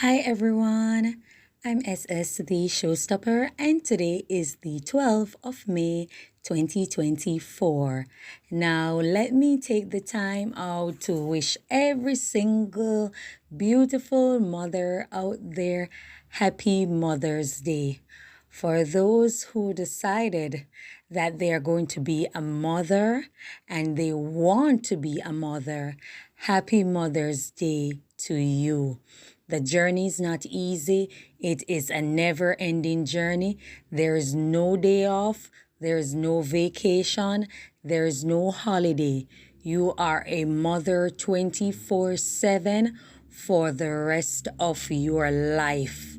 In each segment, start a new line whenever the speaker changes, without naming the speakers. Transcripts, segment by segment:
Hi everyone, I'm SS the Showstopper, and today is the 12th of May 2024. Now, let me take the time out to wish every single beautiful mother out there happy Mother's Day. For those who decided that they are going to be a mother and they want to be a mother, happy Mother's Day to you. The journey is not easy. It is a never ending journey. There is no day off. There is no vacation. There is no holiday. You are a mother 24/7 for the rest of your life.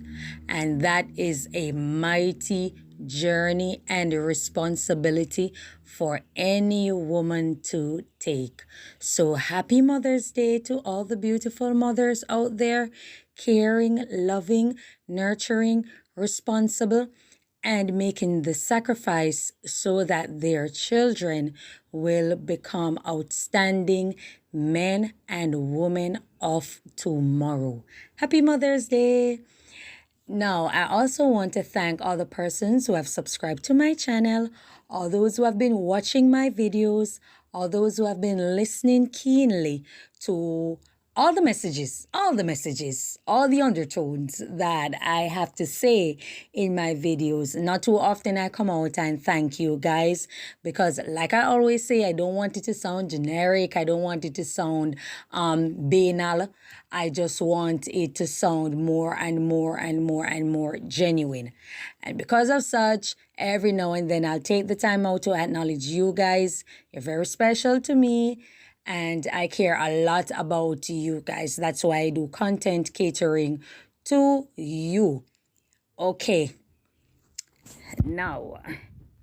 And that is a mighty journey and responsibility for any woman to take. So happy Mother's Day to all the beautiful mothers out there, caring, loving, nurturing, responsible, and making the sacrifice so that their children will become outstanding men and women of tomorrow. Happy Mother's Day! Now, I also want to thank all the persons who have subscribed to my channel, all those who have been watching my videos, all those who have been listening keenly to all the messages, all the undertones that I have to say in my videos. Not too often I come out and thank you guys because like I always say, I don't want it to sound generic. I don't want it to sound banal. I just want it to sound more and more and more and more genuine. And because of such, every now and then I'll take the time out to acknowledge you guys. You're very special to me. And I care a lot about you guys. That's why I do content catering to you. Okay. Now,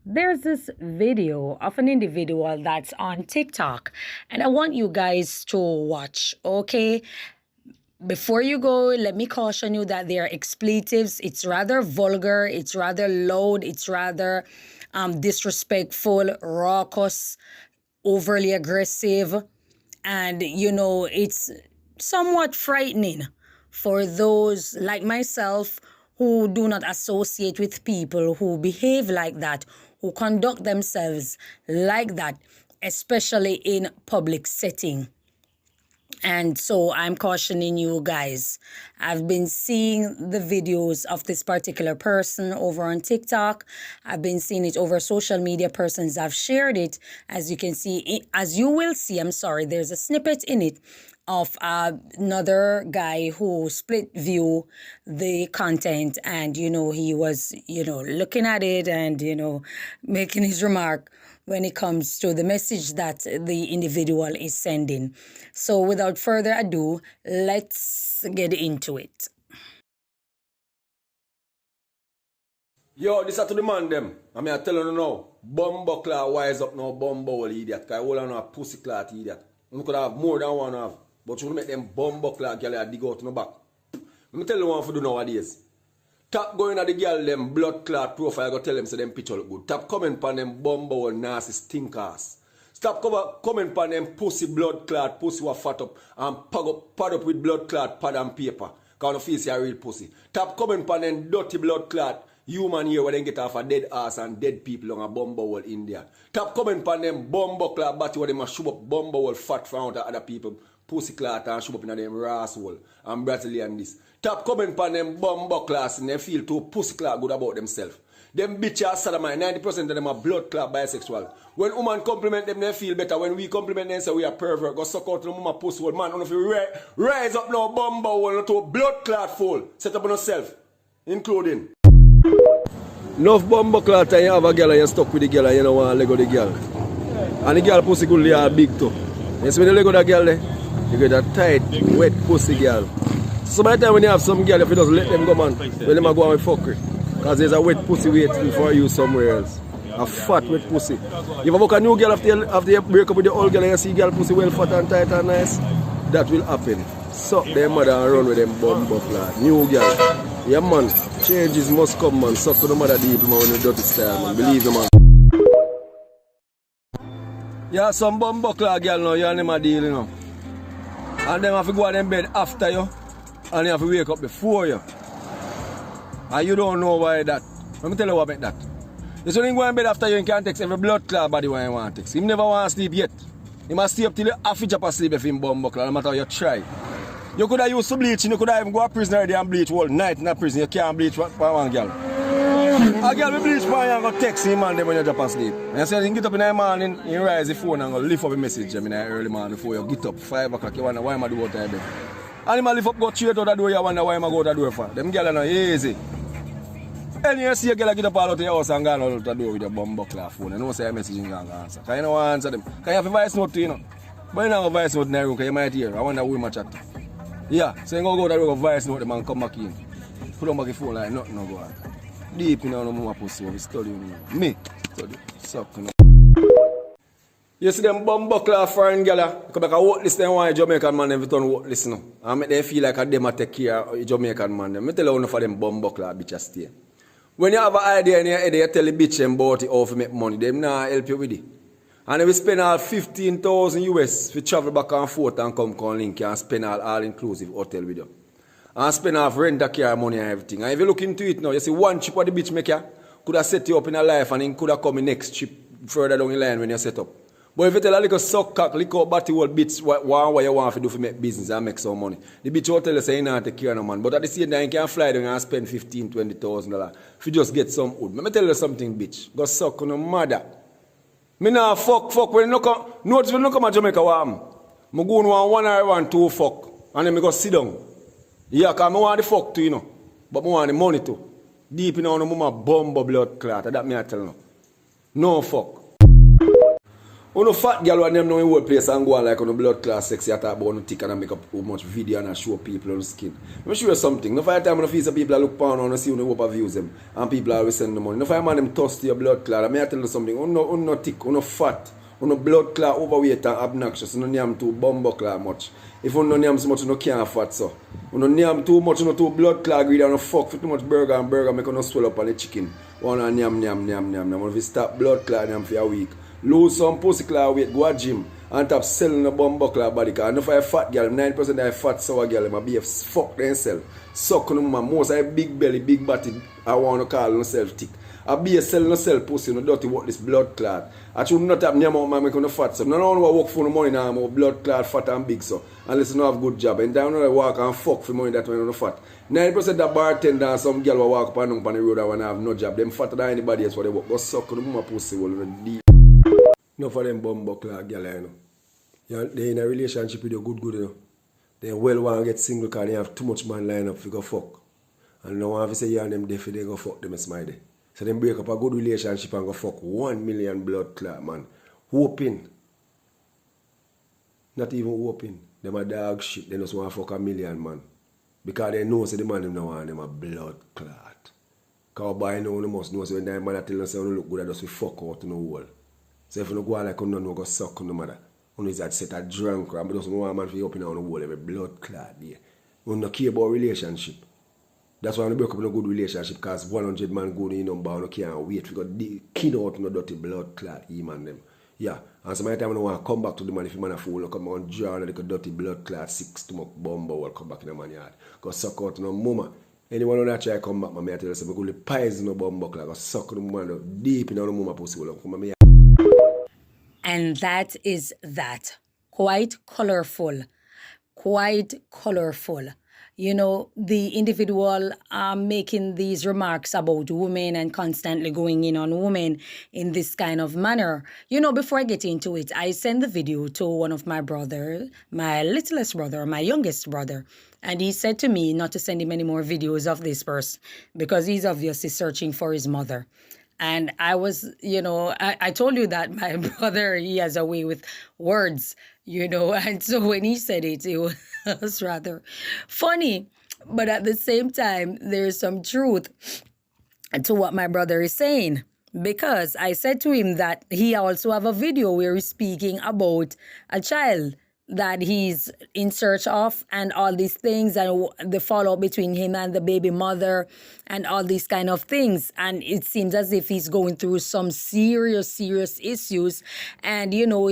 there's this video of an individual that's on TikTok. And I want you guys to watch, okay? Before you go, let me caution you that there are expletives. It's rather vulgar. It's rather loud. It's rather disrespectful, raucous, overly aggressive, and it's somewhat frightening for those like myself who do not associate with people who behave like that, who conduct themselves like that, especially in public setting. And so I'm cautioning you guys. I've been seeing the videos of this particular person over on TikTok. I've been seeing it over social media. Persons have shared it. As you can see, as you will see, there's a snippet in it of another guy who split view the content, and he was looking at it and making his remark when it comes to the message that the individual is sending. So without further ado, let's get into it.
Yo, this is to the man them. I mean, I tell you now, bumbo clock wise up now, bumbo idiot. Because I hold on a pussy clock idiot. You could have more than one have. But you make them bumbo clock girl dig out in the back. Let me tell you what to do nowadays. Tap going at the girl them blood clot profile, go tell them so them picture look good. Tap comment on them bumbo nasty stinkers. Stop comment on them pussy blood clot, pussy was fat up and pad up with blood clot pad and paper. Cause no face a real pussy. Tap comment on them dirty blood clot human here where they get off a dead ass and dead people on a bumbo wall India. Tap comment on them bumbo clot body where they must shoot up bumbo wall fat from other people. Pussy clot and shoot up in them ass hole and Brazilian this. Tap comment on them bumbo class and they feel too pussy clot good about themselves. Them bitch ass sodomite, 90% of them are blood clot bisexual. When women compliment them, they feel better. When we compliment them, say we are pervert. Go suck out the mama pussy hole. Man, if you rise up now, bumbo hole to a blood clot full. Set up on yourself, including. Enough bumbo clot and you have a girl and you're stuck with the girl and you don't want to let go the girl. And the girl pussy good, they are big too. You see when you let go the girl there, you get a tight, wet pussy girl. So by the time when you have some girl, if you just let them go, man, when they go on with fuckery. Because there's a wet pussy waiting for you somewhere else. A fat wet pussy. If you book a new girl after you break up with the old girl and you see girl pussy well fat and tight and nice, that will happen. Suck them mother and run with them bumbo flat. New girl. Yeah man, changes must come man. Suck to the mother deep man when you dirty style man. Believe me man. Yeah, some bumbo clad girl now, you and them a deal you know. And them have to go on them bed after you. And you have to wake up before you. And you don't know why that. Let me tell you what about that. You see, when you go in bed after you can text every blood clot body when you want to text. He never want to sleep yet. He must stay up till you half drop asleep if he bumbuckle, no matter how you try. You could have used to bleaching, you could have even go to prison already and bleach all night in a prison. You can't bleach for one girl. A girl will bleach for you and go text him and then when you drop asleep. And you say, you get up in the morning, you rise the phone and go lift up a message in the early morning before you get up 5 o'clock. You wonder why am I do out of bed. And he might lift up, go straight out the door, you wonder why am I go out the door for. Them girls are not easy. And you see a girl get up all out of your house and go out the door with your bumbuckler phone. You know say a message you can't answer. Because you don't want to answer them. Because you have a voice note too, you know. But you don't have a voice note in the room because you might hear. I wonder who you chat to. Yeah, so you go to the room, voice note them and come back in. Put on back the phone like nothing no go on. Deep in the mama pussy, we study me. Study. Suck, you know. You see them bumbuckler foreign girl, come back and work this them want Jamaican man every time work this now. And make them feel like them take care of Jamaican man. I tell you one for them bumbuckler bitches stay. When you have an idea in your head, you tell the bitch about it how to make money. Them not help you with it. And if you spend all 15,000 US to travel back and forth and come link and spend all inclusive hotel with you. And spend off rent a car money and everything. And if you look into it now, you see one trip what the bitch make you could have set you up in a life and it could have come in next trip further down the line when you set up. But if you tell a little suck cock, little batty old bitch what you want to do to make business and make some money, the bitch will tell you say you not take care of no man. But at the same time you can fly down and spend $15,000-$20 if you just get some wood. Let me tell you something, bitch. Go suck on no mother. Me nah fuck when you come. Notice when you come to Jamaica what happen? I go on one or one two fuck. And then I go sit down. Yeah, because I want the fuck too, you know. But I want the money too. Deep in on my bumbo blood clot. That me I tell you. No fuck. When a fat girl want them know in whole place and go on like on the blood class sexy, I talk about no tick and make up too much video and show people on the skin. Let me show you something. No fire time when I feel some people look pound and see when they views them and people always send the money. No fire man them toast to your blood clot. I may tell you something. On no tick, on no fat, on no blood clot overweight and obnoxious. On no name too bumbo clot much. If on no name so much, you no can't fat so. On no name too much, you no too blood clot greedy and no fuck for too much burger make you no swell up on the chicken. One and yam. If you stop blood clot name for a week. Lose some pussy cloud weight, go to gym and top selling the bumbuckler body. Because if I a fat girl, 9% of a fat sour girl, I be a fuck themselves. Suck on them, most I big belly, big body, I want to call myself thick. I be a selling myself pussy, no dirty what this blood clot. I should not have near my make on the fat so. No one work for the money now, more blood clot, fat and big so. Unless you don't have good job. And down I walk and fuck for money that when on the fat. 9% of the bartender and some girl will walk up and on the road and have no job. Them fatter than anybody else for they work. Go suck on the pussy will deep. No for them bumbuckler girl, you know. They in a relationship with you good, you know. They well want to get single because they have too much man line up to go fuck. And no one have to say you and them deaf they go fuck them smiley. So them break up a good relationship and go fuck 1 million blood clot man. Hoping. Not even hoping. Them a dog shit. They just want to fuck 1 million man. Because they know say the man them no want them a blood clot. Because by now they must know so when that man tell them say you look good, I just fuck out in the wall. So if you don't go like you don't go suck on the mother, you is that set a drunk, and just want a man for open on the wall every blood clot there. You don't care about relationship. That's why you break up in a good relationship because 100 man go in number and you can't wait to go kid out no dirty blood clot him and them. Yeah. And some time you want to come back to the man if you man a fool, you come on draw like a dirty blood clot 6 stomach bomber will come back in the man yard. Go suck out no mama. Anyone who that try come back, I tell you something, go the pies in the bomber clot, go suck the man deep in the mama pussy will come on.
And that is that. Quite colorful. Quite colorful. You know, the individual making these remarks about women and constantly going in on women in this kind of manner. You know, before I get into it, I sent the video to one of my brother, my littlest brother, my youngest brother. And he said to me not to send him any more videos of this person because he's obviously searching for his mother. And I was, you know, I told you that my brother, he has a way with words, you know. And so when he said it, it was rather funny. But at the same time, there's some truth to what my brother is saying. Because I said to him that he also have a video where he's speaking about a child that he's in search of and all these things and the fallout between him and the baby mother and all these kind of things. And it seems as if he's going through some serious issues. And, you know,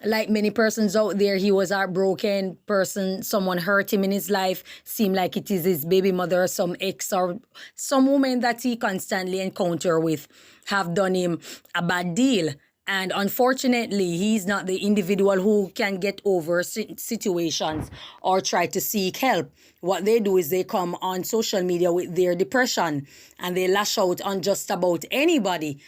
like many persons out there, he was a heartbroken person. Someone hurt him in his life. Seemed like it is his baby mother, some ex, or some woman that he constantly encounter with have done him a bad deal. And unfortunately, he's not the individual who can get over situations or try to seek help. What they do is they come on social media with their depression and they lash out on just about anybody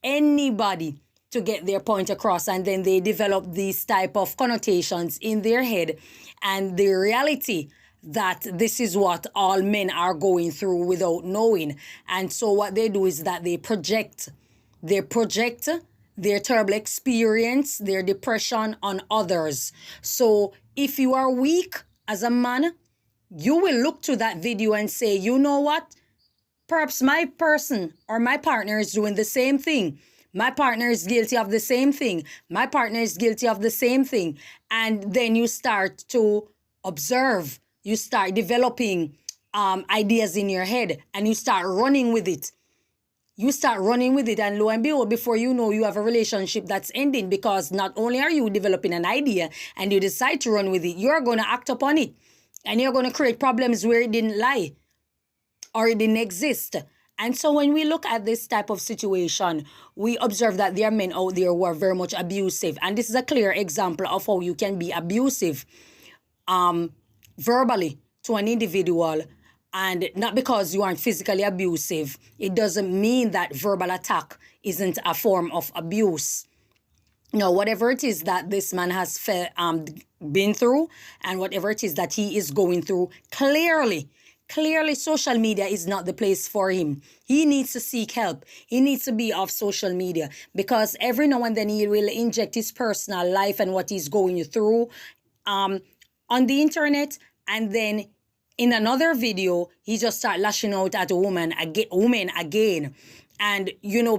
to get their point across, and then they develop these type of connotations in their head and the reality that this is what all men are going through without knowing. And so what they do is that they project their terrible experience, their depression on others. So if you are weak as a man, you will look to that video and say, you know what? Perhaps my person or my partner is doing the same thing. My partner is guilty of the same thing. My partner is guilty of the same thing. And then you start to observe. You start developing ideas in your head and you start running with it. And lo and behold, before you know, you have a relationship that's ending, because not only are you developing an idea and you decide to run with it, you're going to act upon it. And you're going to create problems where it didn't lie or it didn't exist. And so when we look at this type of situation, we observe that there are men out there who are very much abusive. And this is a clear example of how you can be abusive verbally to an individual. And not because you aren't physically abusive, it doesn't mean that verbal attack isn't a form of abuse. Now, whatever it is that this man has been through and whatever it is that he is going through, clearly, social media is not the place for him. He needs to seek help. He needs to be off social media, because every now and then he will inject his personal life and what he's going through on the internet, and then in another video, he just start lashing out at a woman again. And,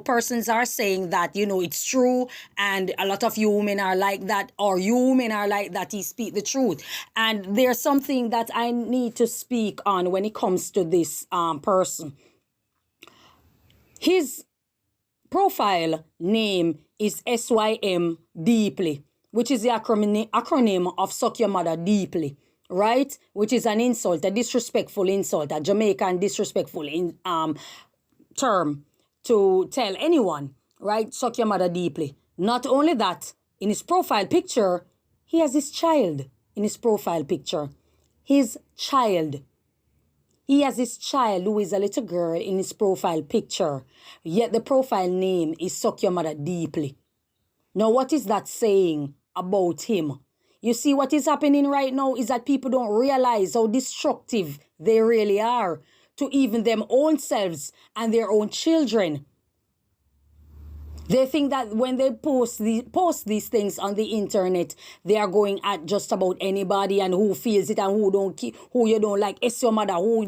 persons are saying that, it's true. And a lot of you women are like that, or you women are like that. He speak the truth. And there's something that I need to speak on when it comes to this person. His profile name is SYM Deeply, which is the acronym of Suck Your Mother Deeply. Right? Which is an insult, a disrespectful insult, a Jamaican disrespectful term to tell anyone, right? Suck your mother deeply. Not only that, in his profile picture, he has his child in his profile picture. His child. He has his child who is a little girl in his profile picture. Yet the profile name is Suck Your Mother Deeply. Now, what is that saying about him? You see, what is happening right now is that people don't realize how destructive they really are to even them own selves and their own children. They think that when they post these things on the internet, they are going at just about anybody and who feels it and who you don't like, S your mother, who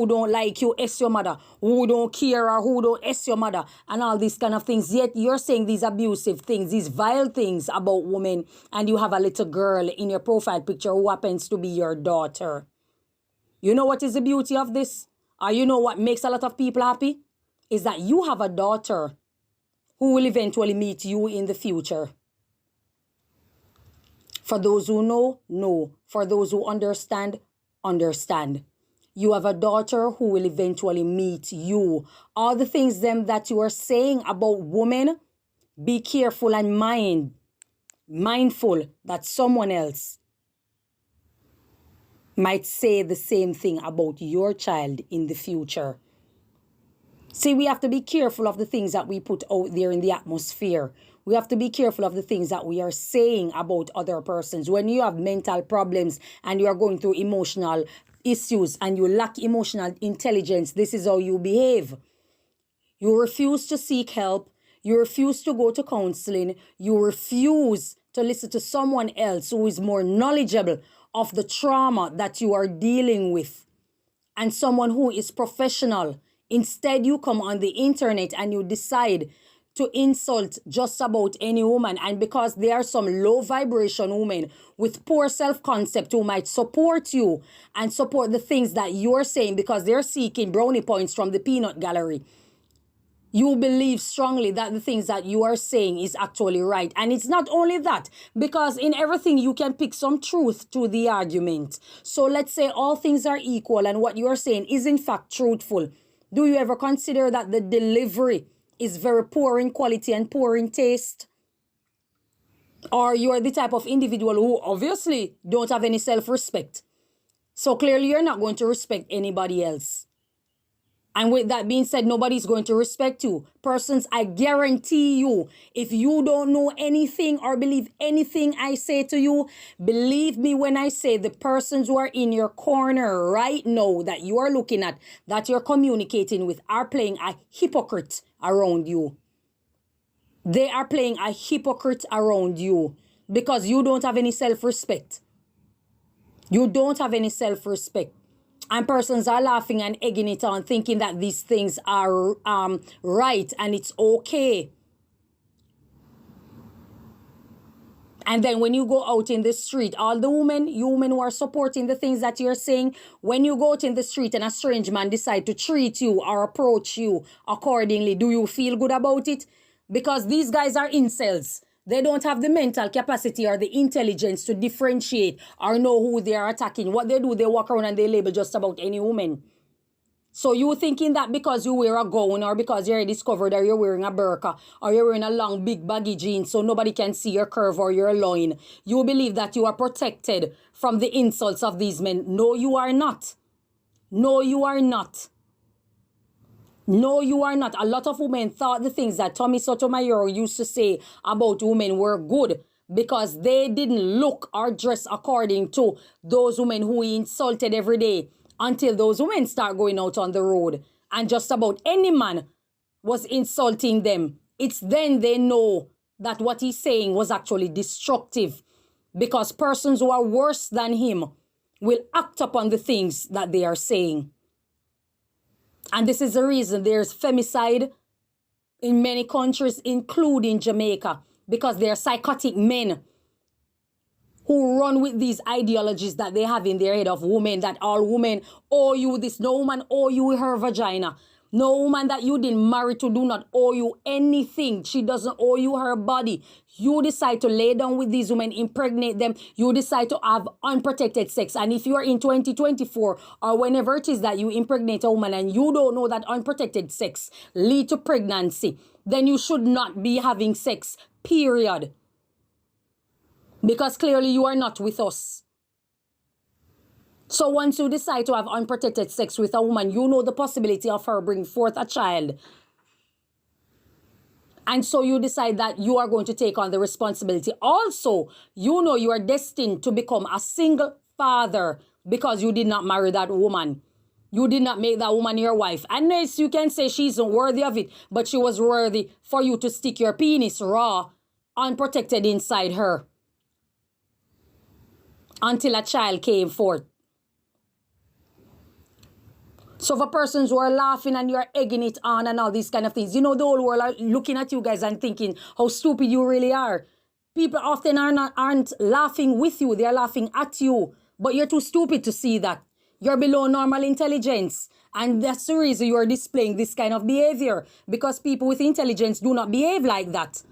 don't like you, S your mother, who don't care or who don't S your mother, and all these kind of things. Yet you're saying these abusive things, these vile things about women, and you have a little girl in your profile picture who happens to be your daughter. You know what is the beauty of this? Or you know what makes a lot of people happy? Is that you have a daughter who will eventually meet you in the future. For those who know, know. For those who understand, understand. You have a daughter who will eventually meet you. All the things that you are saying about women, be careful and mindful that someone else might say the same thing about your child in the future. See, we have to be careful of the things that we put out there in the atmosphere. We have to be careful of the things that we are saying about other persons. When you have mental problems and you are going through emotional issues and you lack emotional intelligence, this is how you behave. You refuse to seek help. You refuse to go to counseling. You refuse to listen to someone else who is more knowledgeable of the trauma that you are dealing with, and someone who is professional. Instead, you come on the internet and you decide to insult just about any woman. And because there are some low vibration women with poor self-concept who might support you and support the things that you're saying because they're seeking brownie points from the peanut gallery, You believe strongly that the things that you are saying is actually right. And it's not only that, because in everything you can pick some truth to the argument. So let's say all things are equal and what you are saying is in fact truthful. Do you ever consider that the delivery is very poor in quality and poor in taste? Or you're the type of individual who obviously don't have any self-respect. So clearly you're not going to respect anybody else. And with that being said, nobody's going to respect you. Persons, I guarantee you, if you don't know anything or believe anything I say to you, believe me when I say the persons who are in your corner right now that you are looking at, that you're communicating with, are playing a hypocrite around you. They are playing a hypocrite around you because you don't have any self-respect. You don't have any self-respect. And persons are laughing and egging it on, thinking that these things are right and it's okay. And then when you go out in the street, all the women, you women who are supporting the things that you're saying, when you go out in the street and a strange man decide to treat you or approach you accordingly, do you feel good about it? Because these guys are incels. They don't have the mental capacity or the intelligence to differentiate or know who they are attacking. What they do, they walk around and they label just about any woman. So you thinking that because you wear a gown or because you're discovered or you're wearing a burqa or you're wearing a long big baggy jeans so nobody can see your curve or your loin, you believe that you are protected from the insults of these men. No, you are not. No, you are not. No, you are not. A lot of women thought the things that Tommy Sotomayor used to say about women were good because they didn't look or dress according to those women who he insulted every day until those women start going out on the road and just about any man was insulting them. It's then they know that what he's saying was actually destructive because persons who are worse than him will act upon the things that they are saying. And this is the reason there's femicide in many countries, including Jamaica, because they're psychotic men who run with these ideologies that they have in their head of women, that all women owe you this, no woman owe you her vagina. No woman that you didn't marry to do not owe you anything. She doesn't owe you her body. You decide to lay down with these women, impregnate them. You decide to have unprotected sex. And if you are in 2024 or whenever it is that you impregnate a woman and you don't know that unprotected sex lead to pregnancy, then you should not be having sex, period. Because clearly you are not with us. So once you decide to have unprotected sex with a woman, you know the possibility of her bringing forth a child. And so you decide that you are going to take on the responsibility. Also, you know you are destined to become a single father because you did not marry that woman. You did not make that woman your wife. And yes, you can say she's worthy of it, but she was worthy for you to stick your penis raw, unprotected inside her until a child came forth. So for persons who are laughing and you're egging it on and all these kind of things, you know the whole world are looking at you guys and thinking how stupid you really are. People often aren't laughing with you, they're laughing at you. But you're too stupid to see that. You're below normal intelligence. And that's the reason you're displaying this kind of behavior. Because people with intelligence do not behave like that.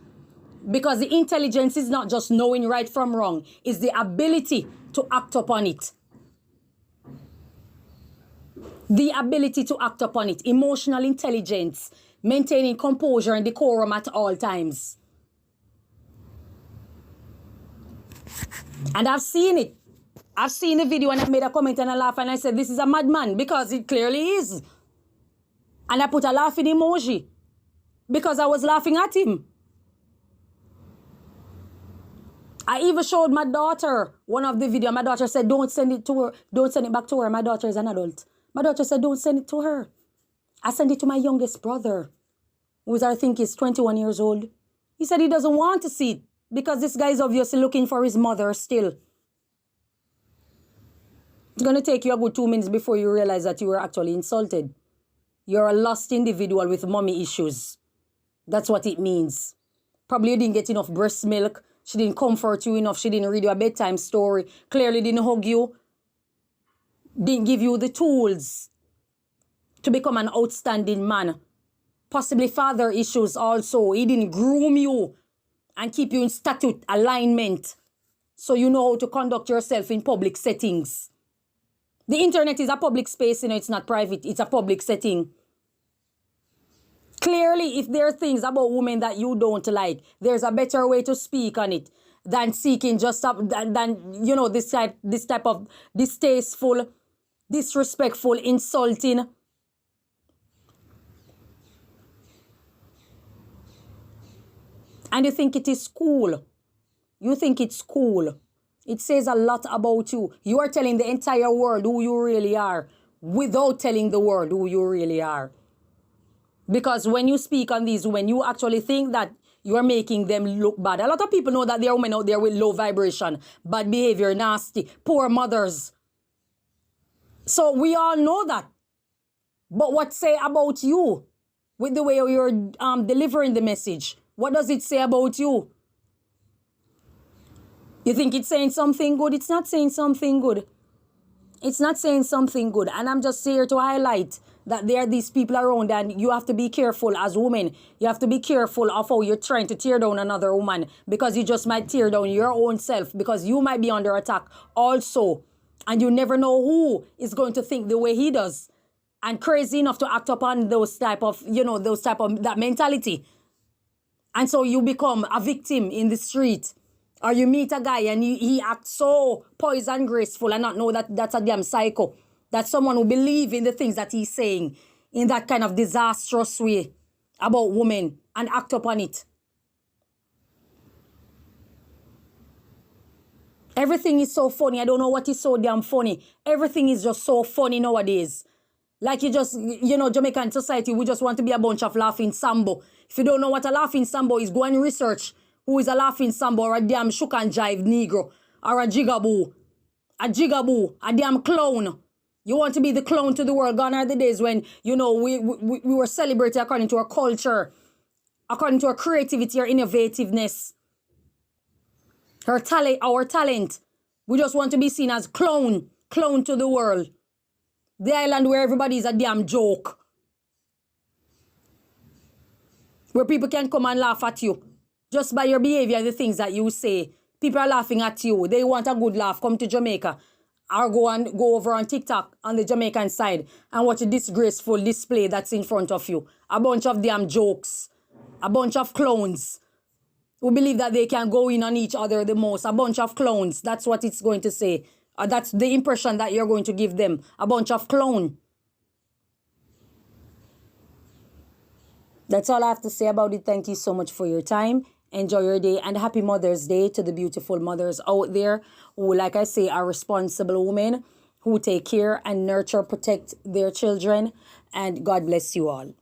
Because the intelligence is not just knowing right from wrong, it's the ability to act upon it. The ability to act upon it, emotional intelligence, maintaining composure and decorum at all times. And I've seen it. I've seen the video and I made a comment and I laughed and I said, this is a madman, because it clearly is. And I put a laughing emoji because I was laughing at him. I even showed my daughter one of the video. My daughter said, don't send it to her. Don't send it back to her. My daughter is an adult. My daughter said, don't send it to her. I sent it to my youngest brother, who I think is 21 years old. He said he doesn't want to see it because this guy is obviously looking for his mother still. It's going to take you a good 2 minutes before you realize that you were actually insulted. You're a lost individual with mommy issues. That's what it means. Probably you didn't get enough breast milk. She didn't comfort you enough. She didn't read you a bedtime story. Clearly didn't hug you. Didn't give you the tools to become an outstanding man. possibly father issues also. He didn't groom you and keep you in statute alignment so you know how to conduct yourself in public settings. The internet is a public space, it's not private, it's a public setting. Clearly, if there are things about women that you don't like, there's a better way to speak on it than seeking just this type of distasteful, disrespectful, insulting. And you think it is cool. You think it's cool. It says a lot about you. You are telling the entire world who you really are without telling the world who you really are. Because when you speak on these women, you actually think that you are making them look bad. A lot of people know that there are women out there with low vibration, bad behavior, nasty, poor mothers. So we all know that. But what say about you with the way you're delivering the message? What does it say about you? You think it's saying something good? It's not saying something good. It's not saying something good. And I'm just here to highlight that there are these people around and you have to be careful as women. You have to be careful of how you're trying to tear down another woman because you just might tear down your own self because you might be under attack also. And you never know who is going to think the way he does and crazy enough to act upon that mentality. And so you become a victim in the street. Or you meet a guy and he acts so poison graceful and not know that that's a damn psycho. That's someone who believes in the things that he's saying in that kind of disastrous way about women and act upon it. Everything is so funny. I don't know what is so damn funny. Everything is just so funny nowadays. Like Jamaican society, we just want to be a bunch of laughing sambo. If you don't know what a laughing sambo is, go and research who is a laughing sambo or a damn shook and jive negro or a jigaboo, a damn clown. You want to be the clown to the world. Gone are the days when, we were celebrated according to our culture, according to our creativity, our innovativeness, our talent. We just want to be seen as clown to the world. The island where everybody is a damn joke. Where people can come and laugh at you. Just by your behavior and the things that you say. People are laughing at you. They want a good laugh. Come to Jamaica. Or go over on TikTok on the Jamaican side and watch a disgraceful display that's in front of you. A bunch of damn jokes. A bunch of clowns who believe that they can go in on each other the most. A bunch of clowns. That's what it's going to say. That's the impression that you're going to give them. A bunch of clown. That's all I have to say about it. Thank you so much for your time. Enjoy your day and happy Mother's Day to the beautiful mothers out there who, like I say, are responsible women who take care and nurture, protect their children. And God bless you all.